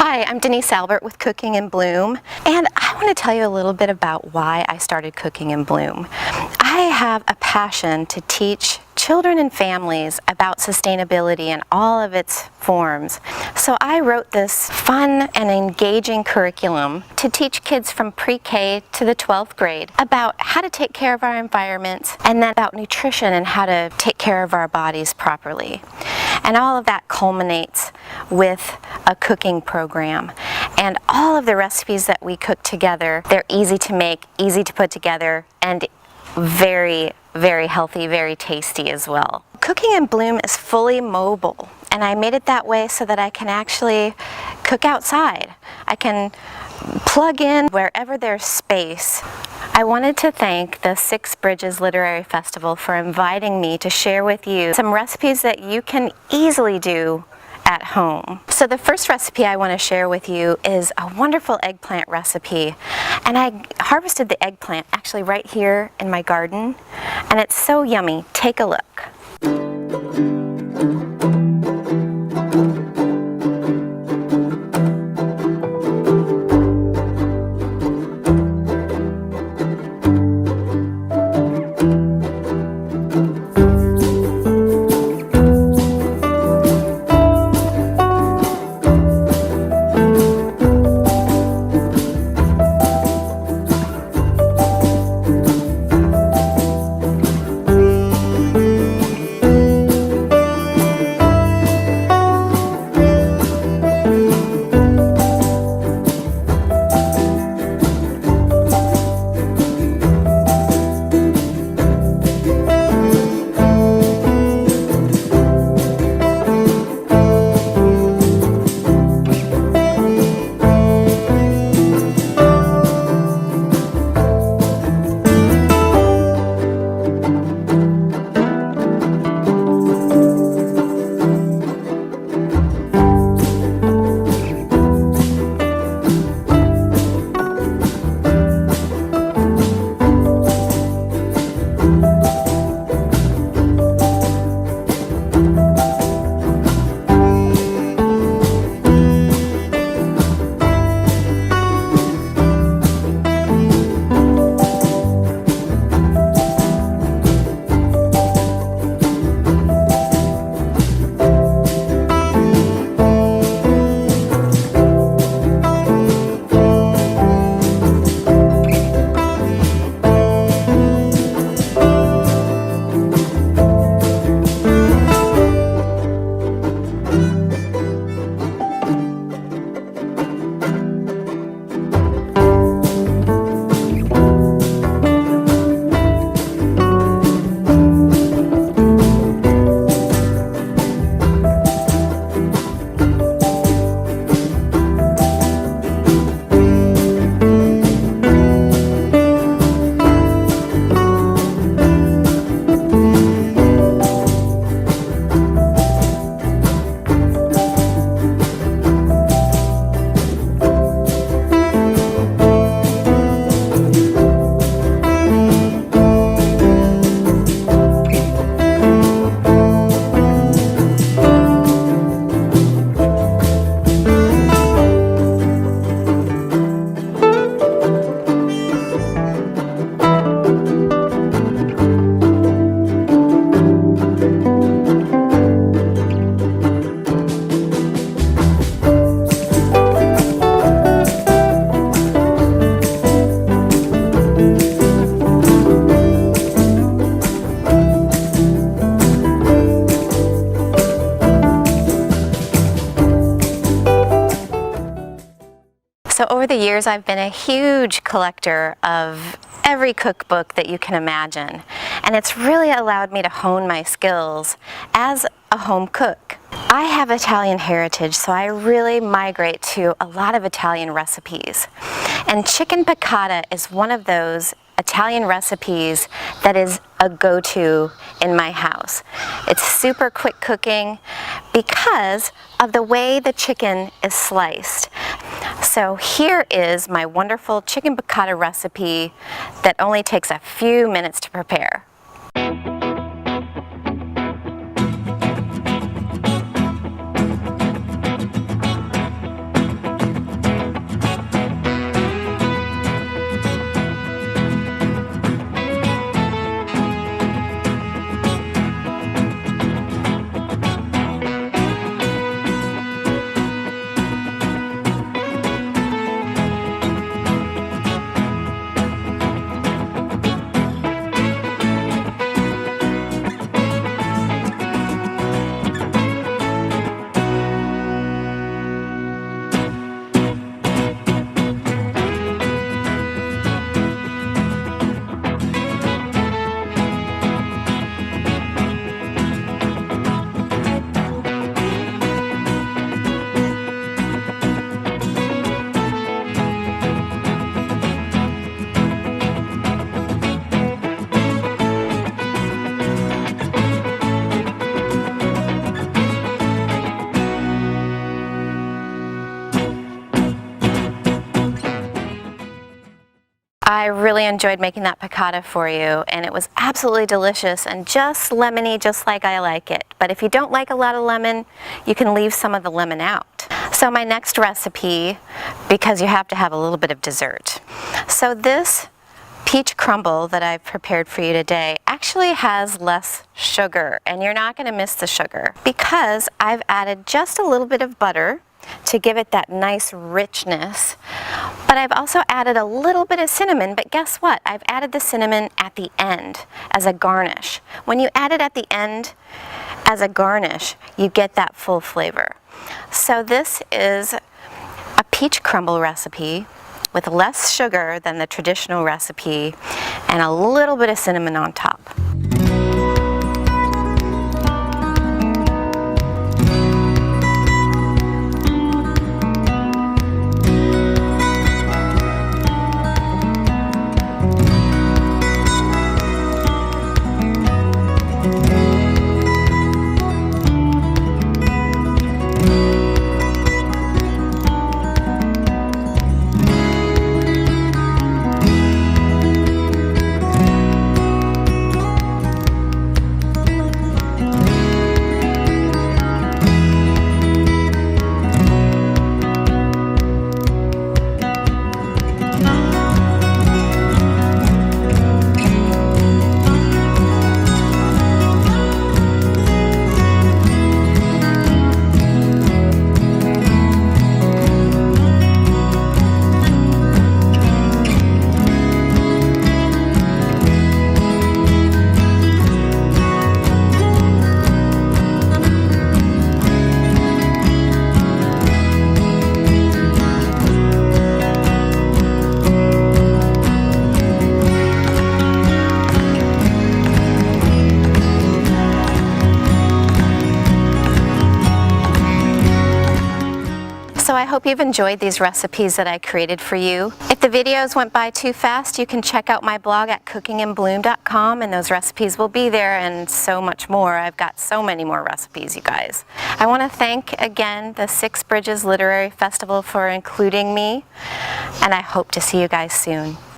Hi, I'm Denise Albert with Cooking in Bloom, and I want to tell you a little bit about why I started Cooking in Bloom. I have a passion to teach children and families about sustainability in all of its forms. So I wrote this fun and engaging curriculum to teach kids from pre-K to the 12th grade about how to take care of our environment and then about nutrition and how to take care of our bodies properly. And all of that culminates with a cooking program. And all of the recipes that we cook together, they're easy to make, easy to put together, and very, very healthy, very tasty as well. Cooking in Bloom is fully mobile, and I made it that way so that I can actually cook outside. I can plug in wherever there's space. I wanted to thank the Six Bridges Literary Festival for inviting me to share with you some recipes that you can easily do at home. So the first recipe I want to share with you is a wonderful eggplant recipe. And I harvested the eggplant actually right here in my garden, and it's so yummy. Take a look. So over the years, I've been a huge collector of every cookbook that you can imagine, and it's really allowed me to hone my skills as a home cook. I have Italian heritage, so I really migrate to a lot of Italian recipes. And chicken piccata is one of those Italian recipes that is a go-to in my house. It's super quick cooking because of the way the chicken is sliced. So here is my wonderful chicken piccata recipe that only takes a few minutes to prepare. I really enjoyed making that piccata for you, and it was absolutely delicious and just lemony, just like I like it. But if you don't like a lot of lemon, you can leave some of the lemon out. So my next recipe, because you have to have a little bit of dessert. So this peach crumble that I've prepared for you today actually has less sugar, and you're not going to miss the sugar because I've added just a little bit of butter to give it that nice richness. But I've also added a little bit of cinnamon, but guess what? I've added the cinnamon at the end as a garnish. When you add it at the end as a garnish, you get that full flavor. So this is a peach crumble recipe with less sugar than the traditional recipe and a little bit of cinnamon on top. So I hope you've enjoyed these recipes that I created for you. If the videos went by too fast, you can check out my blog at cookingandbloom.com, and those recipes will be there and so much more. I've got so many more recipes, you guys. I want to thank again the Six Bridges Literary Festival for including me, and I hope to see you guys soon.